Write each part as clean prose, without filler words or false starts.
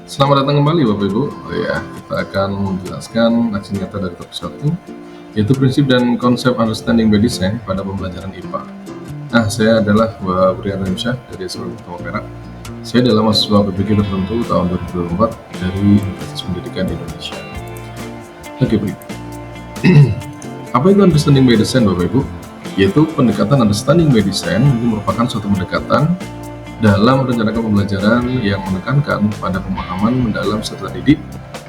Selamat datang kembali Bapak Ibu. Kita akan menjelaskan aksi nyata dari topik 1, yaitu prinsip dan konsep understanding by design pada pembelajaran IPA. Nah, saya adalah Mbak Brian Remsyah dari SMA Utama Perak. Saya adalah mahasiswa PPG tertentu tahun 2024 dari Universitas Pendidikan Indonesia. Oke, baik. Apa itu understanding by design Bapak Ibu? Yaitu pendekatan understanding by design ini merupakan suatu pendekatan dalam merencanakan pembelajaran yang menekankan pada pemahaman mendalam serta didik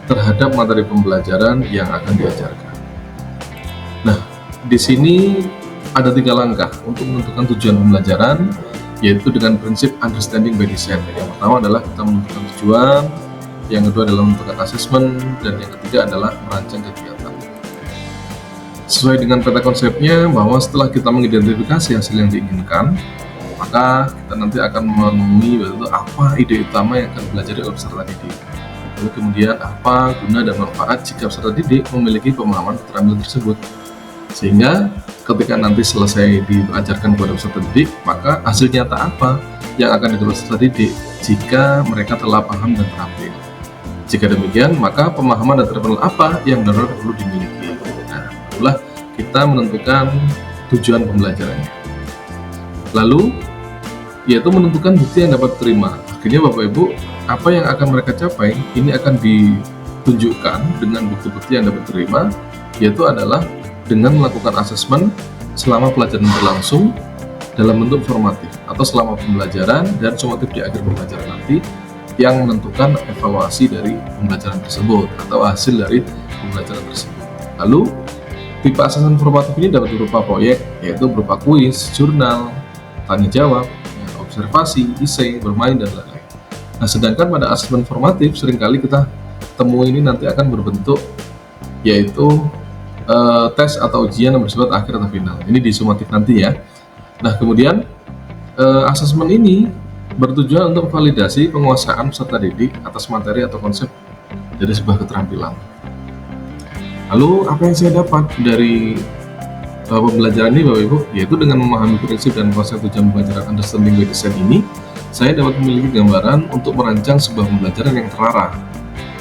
terhadap materi pembelajaran yang akan diajarkan. Nah, di sini ada 3 langkah untuk menentukan tujuan pembelajaran, yaitu dengan prinsip understanding by design. Yang pertama adalah kita menentukan tujuan, yang kedua adalah menentukan assessment, dan yang ketiga adalah merancang kegiatan. Sesuai dengan peta konsepnya, bahwa setelah kita mengidentifikasi hasil yang diinginkan, maka kita nanti akan menemui apa ide utama yang akan belajar oleh peserta didik. Lalu kemudian apa guna dan manfaat jika peserta didik memiliki pemahaman keterampilan tersebut. Sehingga ketika nanti selesai diajarkan kepada peserta didik, maka hasil nyata apa yang akan didapat peserta didik jika mereka telah paham dan terampil. Jika demikian, maka pemahaman dan keterampilan apa yang benar-benar perlu dimiliki. Nah, itulah kita menentukan tujuan pembelajarannya. Lalu yaitu menentukan bukti yang dapat diterima. Akhirnya Bapak Ibu, apa yang akan mereka capai ini akan ditunjukkan dengan bukti-bukti yang dapat diterima, yaitu adalah dengan melakukan asesmen selama pelajaran berlangsung dalam bentuk formatif atau selama pembelajaran dan sumatif di akhir pembelajaran nanti yang menentukan evaluasi dari pembelajaran tersebut atau hasil dari pembelajaran tersebut. Lalu tipe asesmen formatif ini dapat berupa proyek, yaitu berupa kuis, jurnal, tanya jawab, observasi, esai, bermain, dan lain-lain. Nah, sedangkan pada asesmen formatif seringkali kita temui ini nanti akan berbentuk yaitu tes atau ujian yang bersifat akhir atau final. Ini di sumatif nanti ya. Nah, kemudian asesmen ini bertujuan untuk validasi penguasaan peserta didik atas materi atau konsep dari sebuah keterampilan. Lalu apa yang saya dapat dari pembelajaran ini Bapak Ibu, yaitu dengan memahami prinsip dan konsep tujuan pembelajaran understanding by design ini, saya dapat memiliki gambaran untuk merancang sebuah pembelajaran yang terarah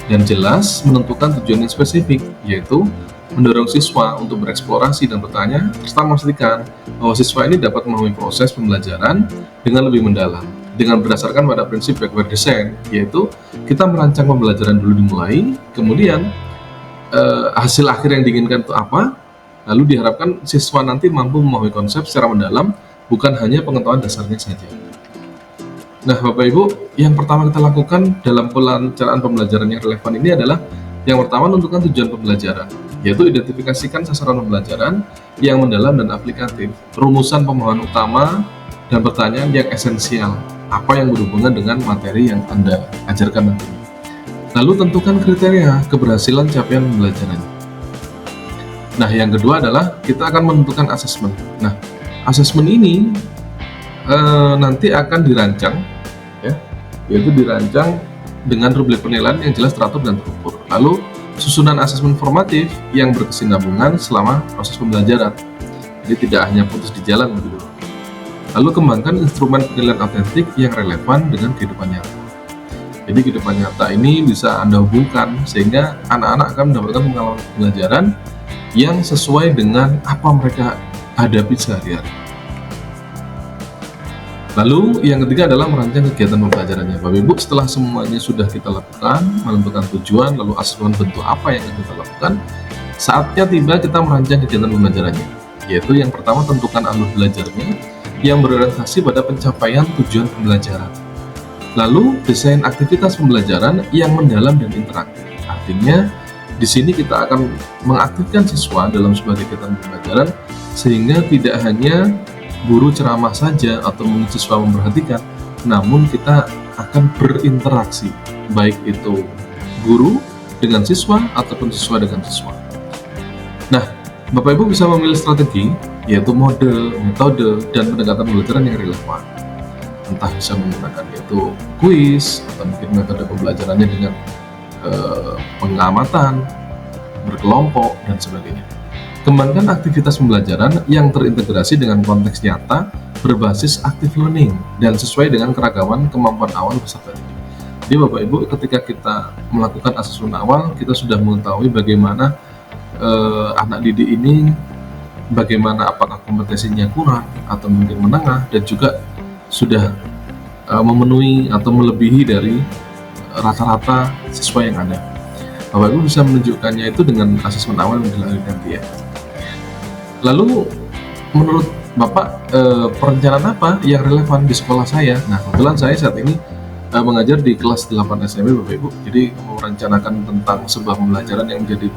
dan jelas menentukan tujuan yang spesifik, yaitu mendorong siswa untuk bereksplorasi dan bertanya, serta memastikan bahwa siswa ini dapat memahami proses pembelajaran dengan lebih mendalam. Dengan berdasarkan pada prinsip backward design, yaitu kita merancang pembelajaran dulu dimulai, kemudian hasil akhir yang diinginkan itu apa, lalu diharapkan siswa nanti mampu memahami konsep secara mendalam, bukan hanya pengetahuan dasarnya saja. Nah, Bapak Ibu, yang pertama kita lakukan dalam perencanaan pembelajaran yang relevan ini adalah yang pertama menentukan tujuan pembelajaran, yaitu identifikasikan sasaran pembelajaran yang mendalam dan aplikatif, rumusan pemahaman utama, dan pertanyaan yang esensial, apa yang berhubungan dengan materi yang Anda ajarkan nanti. Lalu tentukan kriteria keberhasilan capaian pembelajaran. Nah, yang kedua adalah kita akan menentukan asesmen. Nah, asesmen ini nanti akan dirancang, ya, yaitu dirancang dengan rubrik penilaian yang jelas, teratur, dan terukur. Lalu susunan asesmen formatif yang berkesinambungan selama proses pembelajaran. Jadi tidak hanya putus di jalan begitu. Lalu kembangkan instrumen penilaian autentik yang relevan dengan kehidupan nyata. Jadi kehidupan nyata ini bisa Anda hubungkan sehingga anak-anak akan mendapatkan pengalaman pembelajaran yang sesuai dengan apa mereka hadapi sehari-hari. Lalu yang ketiga adalah merancang kegiatan pembelajarannya. Bapak Ibu, setelah semuanya sudah kita lakukan, menentukan tujuan, lalu asesmen bentuk apa yang akan kita lakukan, saatnya tiba kita merancang kegiatan pembelajarannya, yaitu yang pertama tentukan alur belajarnya yang berorientasi pada pencapaian tujuan pembelajaran. Lalu desain aktivitas pembelajaran yang mendalam dan interaktif. Artinya di sini kita akan mengaktifkan siswa dalam sebuah kegiatan pembelajaran sehingga tidak hanya guru ceramah saja atau mungkin siswa memperhatikan, namun kita akan berinteraksi, baik itu guru dengan siswa ataupun siswa dengan siswa. Nah, Bapak Ibu bisa memilih strategi, yaitu mode, metode, dan pendekatan pembelajaran yang relevan. Entah bisa menggunakan yaitu kuis atau mungkin metode pembelajarannya dengan pengamatan, berkelompok, dan sebagainya. Kembangkan aktivitas pembelajaran yang terintegrasi dengan konteks nyata, berbasis active learning, dan sesuai dengan keragaman kemampuan awal peserta didik. Jadi Bapak Ibu, ketika kita melakukan asesmen awal, kita sudah mengetahui bagaimana anak didik ini, bagaimana apakah kompetensinya kurang atau mungkin menengah, dan juga sudah memenuhi atau melebihi dari rata-rata siswa yang ada. Bapak Ibu bisa menunjukkannya itu dengan asesmen awal yang dilalui nanti ya. Lalu menurut Bapak, perencanaan apa yang relevan di sekolah saya? Nah, kebetulan saya saat ini mengajar di kelas 8 SMP Bapak Ibu. Jadi merencanakan tentang sebuah pembelajaran yang menjadi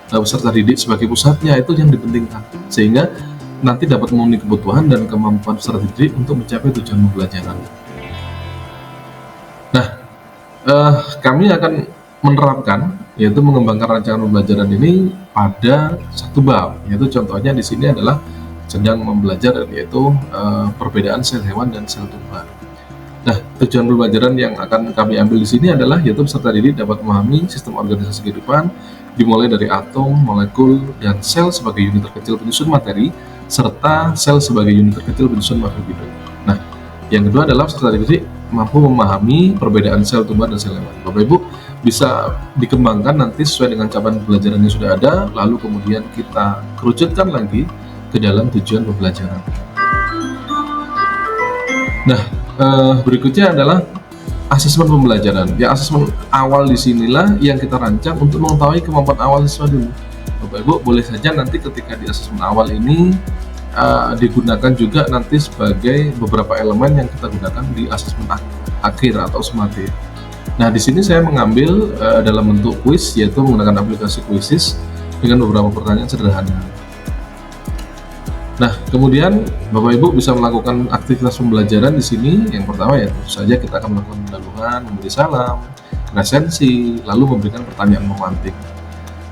peserta didik sebagai pusatnya itu yang dipentingkan, sehingga nanti dapat memenuhi kebutuhan dan kemampuan peserta didik untuk mencapai tujuan pembelajaran. Nah, kami akan menerapkan, yaitu mengembangkan rancangan pembelajaran ini pada satu bab, yaitu contohnya di sini adalah sedang membelajar, yaitu perbedaan sel hewan dan sel tumbuhan. Nah, tujuan pembelajaran yang akan kami ambil di sini adalah yaitu peserta didik dapat memahami sistem organisasi kehidupan, dimulai dari atom, molekul, dan sel sebagai unit terkecil penyusun materi, serta sel sebagai unit terkecil penyusun makhluk hidup. Nah, yang kedua adalah peserta didik mampu memahami perbedaan sel tumbuhan dan sel hewan. Bapak Ibu bisa dikembangkan nanti sesuai dengan capaian pembelajaran yang sudah ada, lalu kemudian kita kerucutkan lagi ke dalam tujuan pembelajaran. Nah, berikutnya adalah asesmen pembelajaran. Ya, asesmen awal di sinilah yang kita rancang untuk mengetahui kemampuan awal siswa dulu. Bapak Ibu boleh saja nanti ketika di asesmen awal ini digunakan juga nanti sebagai beberapa elemen yang kita gunakan di asesmen akhir atau summative. Nah, di sini saya mengambil dalam bentuk kuis, yaitu menggunakan aplikasi Quizizz dengan beberapa pertanyaan sederhana. Nah, kemudian Bapak Ibu bisa melakukan aktivitas pembelajaran di sini. Yang pertama ya tentu saja kita akan melakukan pendahuluan, memberi salam, resensi, lalu memberikan pertanyaan memantik.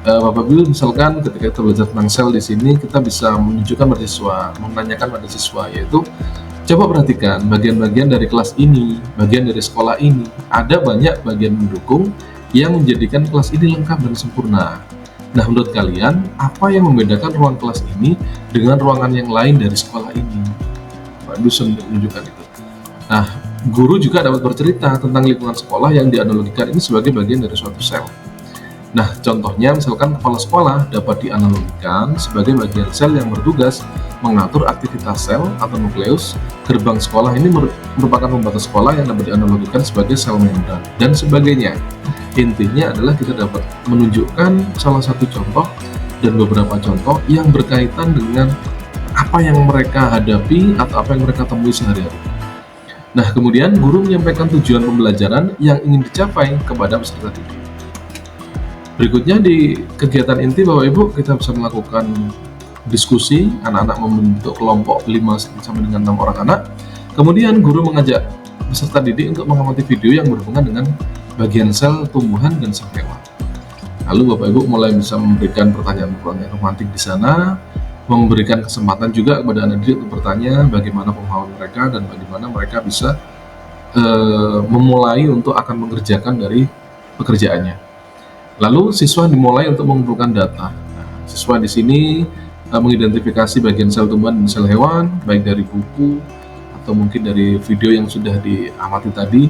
Bapak Ibu misalkan ketika kita belajar tentang sel di sini, kita bisa menunjukkan pada siswa, menanyakan pada siswa, yaitu coba perhatikan bagian-bagian dari kelas ini, bagian dari sekolah ini, ada banyak bagian mendukung yang menjadikan kelas ini lengkap dan sempurna. Nah, menurut kalian, apa yang membedakan ruang kelas ini dengan ruangan yang lain dari sekolah ini? Pak Ibu menunjukkan itu. Nah, guru juga dapat bercerita tentang lingkungan sekolah yang dianalogikan ini sebagai bagian dari suatu sel. Nah, contohnya misalkan kepala sekolah dapat dianalogikan sebagai bagian sel yang bertugas mengatur aktivitas sel atau nukleus. Gerbang sekolah ini merupakan pembatas sekolah yang dapat dianalogikan sebagai sel membran dan sebagainya. Intinya adalah kita dapat menunjukkan salah satu contoh dan beberapa contoh yang berkaitan dengan apa yang mereka hadapi atau apa yang mereka temui sehari-hari. Nah, kemudian guru menyampaikan tujuan pembelajaran yang ingin dicapai kepada peserta didik. Berikutnya di kegiatan inti Bapak Ibu kita bisa melakukan diskusi, anak-anak membentuk kelompok 5 sampai dengan 6 orang anak. Kemudian guru mengajak peserta didik untuk mengamati video yang berhubungan dengan bagian sel tumbuhan dan sel hewan. Lalu Bapak Ibu mulai bisa memberikan pertanyaan-pertanyaan romantik di sana, memberikan kesempatan juga kepada anak didik untuk bertanya bagaimana pemahaman mereka dan bagaimana mereka bisa memulai untuk akan mengerjakan dari pekerjaannya. Lalu siswa dimulai untuk mengumpulkan data. Nah, siswa di sini mengidentifikasi bagian sel tumbuhan dan sel hewan, baik dari buku atau mungkin dari video yang sudah diamati tadi,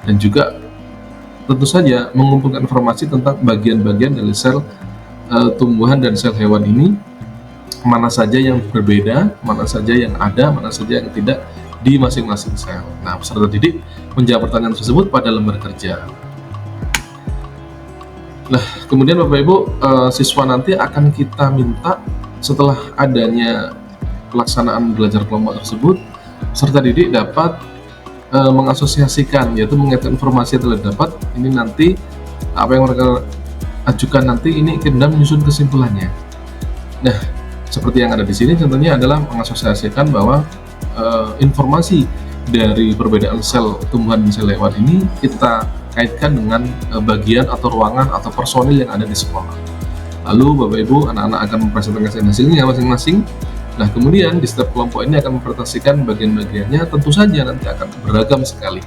dan juga tentu saja mengumpulkan informasi tentang bagian-bagian dari sel tumbuhan dan sel hewan ini, mana saja yang berbeda, mana saja yang ada, mana saja yang tidak di masing-masing sel. Nah, peserta didik menjawab pertanyaan tersebut pada lembar kerja. Nah, kemudian Bapak Ibu, siswa nanti akan kita minta setelah adanya pelaksanaan belajar kelompok tersebut, peserta didik dapat mengasosiasikan, yaitu mengaitkan informasi yang telah dapat, ini nanti apa yang mereka ajukan nanti ini kita menyusun kesimpulannya. Nah, seperti yang ada di sini contohnya adalah mengasosiasikan bahwa informasi dari perbedaan sel tumbuhan dan sel hewan ini kita kaitkan dengan bagian atau ruangan atau personil yang ada di sekolah. Lalu Bapak Ibu, anak-anak akan mempresentasikan hasilnya masing-masing. Nah, kemudian di setiap kelompok ini akan mempresentasikan bagian-bagiannya, tentu saja nanti akan beragam sekali.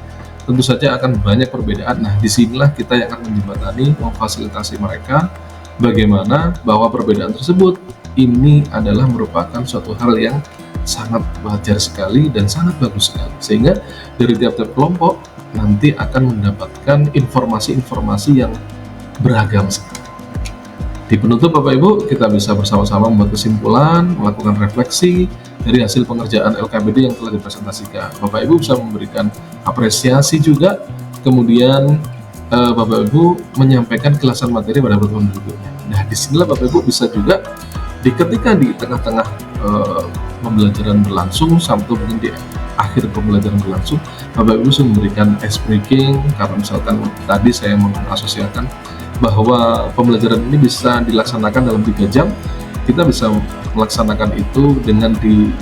Tentu saja akan banyak perbedaan. Nah, disinilah kita yang akan menjembatani, memfasilitasi mereka bagaimana bahwa perbedaan tersebut ini adalah merupakan suatu hal yang sangat wajar sekali dan sangat bagus sekali. Sehingga dari tiap-tiap kelompok nanti akan mendapatkan informasi-informasi yang beragam sekali. Di penutup Bapak Ibu, kita bisa bersama-sama membuat kesimpulan, melakukan refleksi dari hasil pengerjaan LKBD yang telah dipresentasikan. Bapak Ibu bisa memberikan apresiasi juga, kemudian Bapak Ibu menyampaikan kelasan materi pada pertemuan berikutnya. Nah, disinilah Bapak Ibu bisa juga ketika di tengah-tengah pembelajaran berlangsung sampai mungkin di akhir pembelajaran berlangsung, Bapak Ibu bisa memberikan ice breaking, karena misalkan tadi saya mengasosiasikan bahwa pembelajaran ini bisa dilaksanakan dalam 3 jam, kita bisa melaksanakan itu dengan di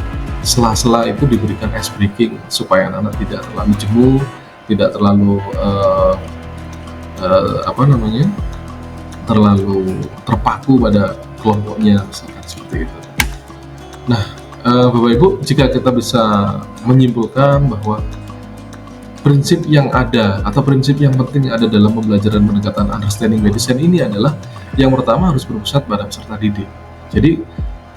sela-sela itu diberikan ice breaking supaya anak-anak tidak terlalu jemu, tidak terlalu terlalu terpaku pada kelompoknya, misalkan seperti itu. Nah, Bapak Ibu, jika kita bisa menyimpulkan bahwa prinsip yang ada atau prinsip yang penting yang ada dalam pembelajaran pendekatan understanding by design ini adalah yang pertama harus berpusat pada peserta didik. Jadi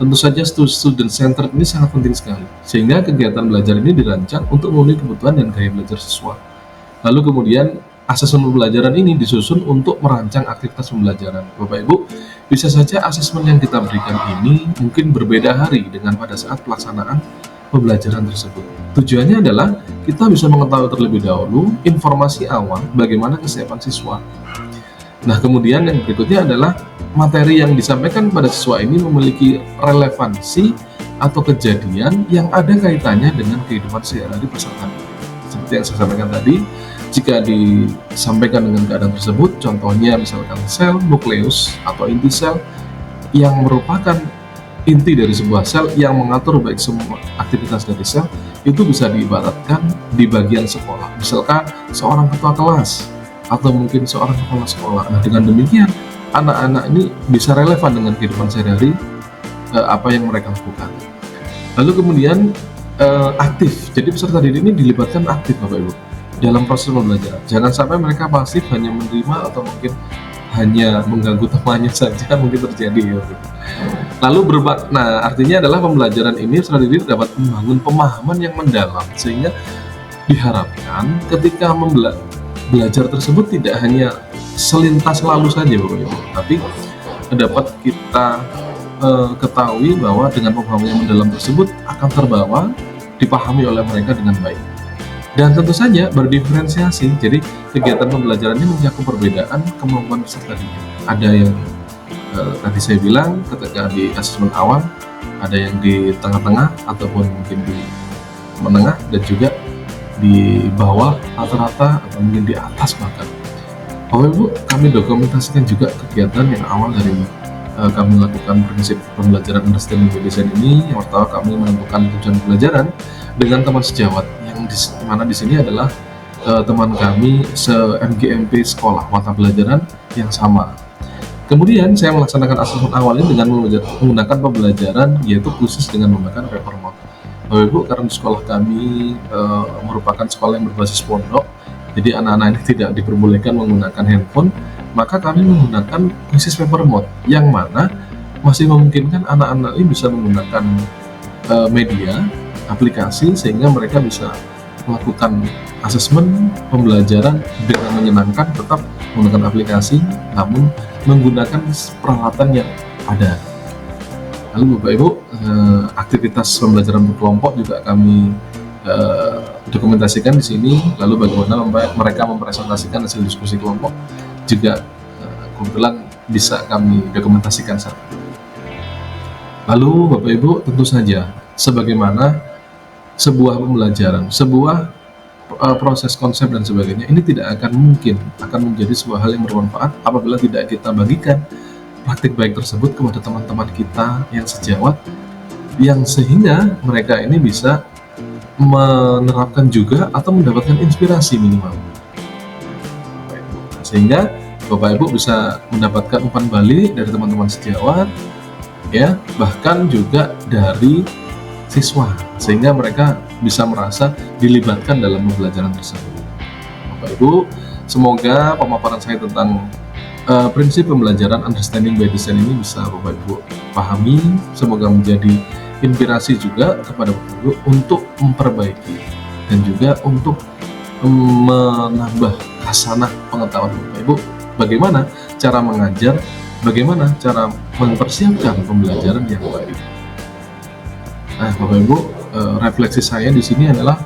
tentu saja student centered ini sangat penting sekali, sehingga kegiatan belajar ini dirancang untuk memenuhi kebutuhan dan gaya belajar siswa. Lalu kemudian asesmen pembelajaran ini disusun untuk merancang aktivitas pembelajaran. Bapak Ibu, bisa saja asesmen yang kita berikan ini mungkin berbeda hari dengan pada saat pelaksanaan pembelajaran tersebut. Tujuannya adalah kita bisa mengetahui terlebih dahulu informasi awal bagaimana kesiapan siswa. Nah, kemudian yang berikutnya adalah materi yang disampaikan pada siswa ini memiliki relevansi atau kejadian yang ada kaitannya dengan kehidupan sehari-hari peserta. Seperti yang saya sampaikan tadi, jika disampaikan dengan keadaan tersebut, contohnya misalkan sel nukleus atau inti sel yang merupakan inti dari sebuah sel yang mengatur baik semua aktivitas dari sel, itu bisa diibaratkan di bagian sekolah. Misalkan seorang ketua kelas atau mungkin seorang kepala sekolah. Nah, dengan demikian anak-anak ini bisa relevan dengan kehidupan sehari-hari apa yang mereka lakukan. Lalu kemudian aktif. Jadi peserta didik ini dilibatkan aktif Bapak Ibu dalam proses pembelajaran. Jangan sampai mereka pasif hanya menerima atau mungkin hanya mengganggu temannya saja mungkin terjadi ya. Lalu artinya adalah pembelajaran ini peserta didik dapat membangun pemahaman yang mendalam, sehingga diharapkan ketika belajar tersebut tidak hanya selintas lalu saja Bapak Ibu, tapi dapat kita ketahui bahwa dengan pemahaman yang mendalam tersebut akan terbawa, dipahami oleh mereka dengan baik. Dan tentu saja berdiferensiasi, jadi kegiatan pembelajaran ini mencakup perbedaan kemampuan peserta didik. Ada yang tadi saya bilang ketika di asesmen awal, ada yang di tengah-tengah ataupun mungkin di menengah, dan juga di bawah rata-rata atau mungkin di atas bahkan. Bapak Ibu, kami dokumentasikan juga kegiatan yang awal dari kami melakukan prinsip pembelajaran understanding by design ini. Yang pertama, kami menentukan tujuan pembelajaran dengan teman sejawat, yang mana di sini adalah teman kami se-MGMP sekolah mata pelajaran yang sama. Kemudian saya melaksanakan asesmen awal ini dengan menggunakan pembelajaran yaitu khusus dengan menggunakan paper mode. Bapak Ibu, karena di sekolah kami merupakan sekolah yang berbasis pondok, jadi anak-anak ini tidak diperbolehkan menggunakan handphone, maka kami menggunakan khusus paper mode, yang mana masih memungkinkan anak-anak ini bisa menggunakan media, aplikasi, sehingga mereka bisa melakukan asesmen pembelajaran dengan menyenangkan, tetap menggunakan aplikasi, namun menggunakan peralatan yang ada. Lalu Bapak Ibu, aktivitas pembelajaran berkelompok juga kami dokumentasikan di sini. Lalu bagaimana mereka mempresentasikan hasil diskusi kelompok juga kebetulan bisa kami dokumentasikan saat itu. Lalu Bapak Ibu, tentu saja sebagaimana sebuah pembelajaran, sebuah proses konsep dan sebagainya, ini tidak akan mungkin akan menjadi sebuah hal yang bermanfaat apabila tidak kita bagikan praktik baik tersebut kepada teman-teman kita yang sejawat, yang sehingga mereka ini bisa menerapkan juga atau mendapatkan inspirasi minimal, sehingga Bapak Ibu bisa mendapatkan umpan balik dari teman-teman sejawat, ya, bahkan juga dari siswa, sehingga mereka bisa merasa dilibatkan dalam pembelajaran tersebut. Bapak Ibu, semoga pemaparan saya tentang prinsip pembelajaran understanding by design ini bisa Bapak Ibu pahami, semoga menjadi inspirasi juga kepada Bapak Ibu untuk memperbaiki dan juga untuk menambah hasanah pengetahuan Bapak Ibu, bagaimana cara mengajar, bagaimana cara mempersiapkan pembelajaran yang baik. Nah, Bapak Ibu, refleksi saya di sini adalah,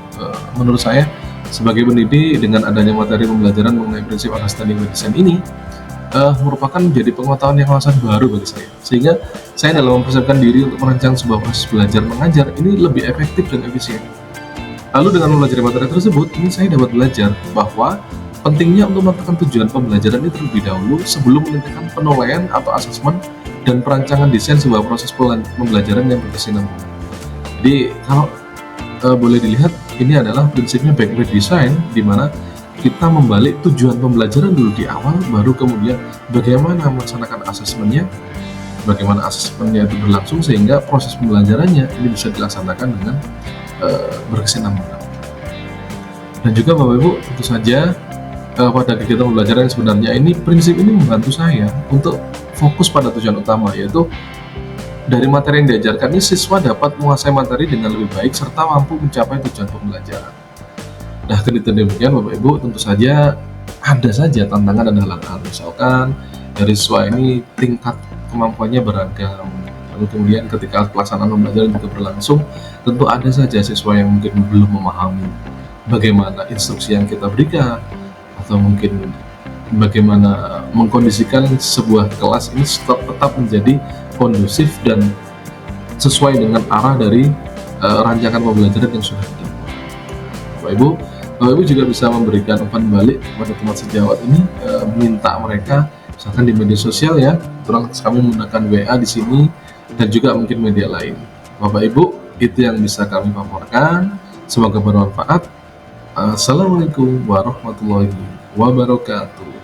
menurut saya sebagai pendidik dengan adanya materi pembelajaran mengenai prinsip understanding medicine ini, merupakan menjadi pengetahuan yang sangat baru bagi saya. Sehingga saya dalam mempersiapkan diri untuk merancang sebuah proses belajar mengajar ini lebih efektif dan efisien. Lalu dengan mempelajari materi tersebut, ini saya dapat belajar bahwa pentingnya untuk menentukan tujuan pembelajaran itu terlebih dahulu sebelum menentukan penilaian atau asesmen dan perancangan desain sebuah proses pembelajaran yang berkesinambungan. Jadi kalau boleh dilihat ini adalah prinsipnya back by design, di mana kita membalik tujuan pembelajaran dulu di awal, baru kemudian bagaimana melaksanakan asesmennya, bagaimana asesmennya itu berlangsung sehingga proses pembelajarannya ini bisa dilaksanakan dengan berkesinambungan. Dan juga Bapak Ibu, tentu saja pada kegiatan pembelajaran sebenarnya ini prinsip ini membantu saya untuk fokus pada tujuan utama, yaitu dari materi yang diajarkan ini siswa dapat menguasai materi dengan lebih baik serta mampu mencapai tujuan pembelajaran. Nah, ketika demikian Bapak Ibu, tentu saja ada saja tantangan dan halangan. Misalkan dari siswa ini tingkat kemampuannya beragam, lalu kemudian ketika pelaksanaan pembelajaran juga berlangsung, tentu ada saja siswa yang mungkin belum memahami bagaimana instruksi yang kita berikan, atau mungkin bagaimana mengkondisikan sebuah kelas ini tetap menjadi kondusif dan sesuai dengan arah dari rancangan pembelajaran yang sudah dibuat. Bapak Ibu juga bisa memberikan umpan balik kepada teman sejawat ini, minta mereka misalkan di media sosial ya, terus kami menggunakan WA di sini dan juga mungkin media lain. Bapak Ibu, itu yang bisa kami paparkan. Semoga bermanfaat. Assalamualaikum warahmatullahi wabarakatuh.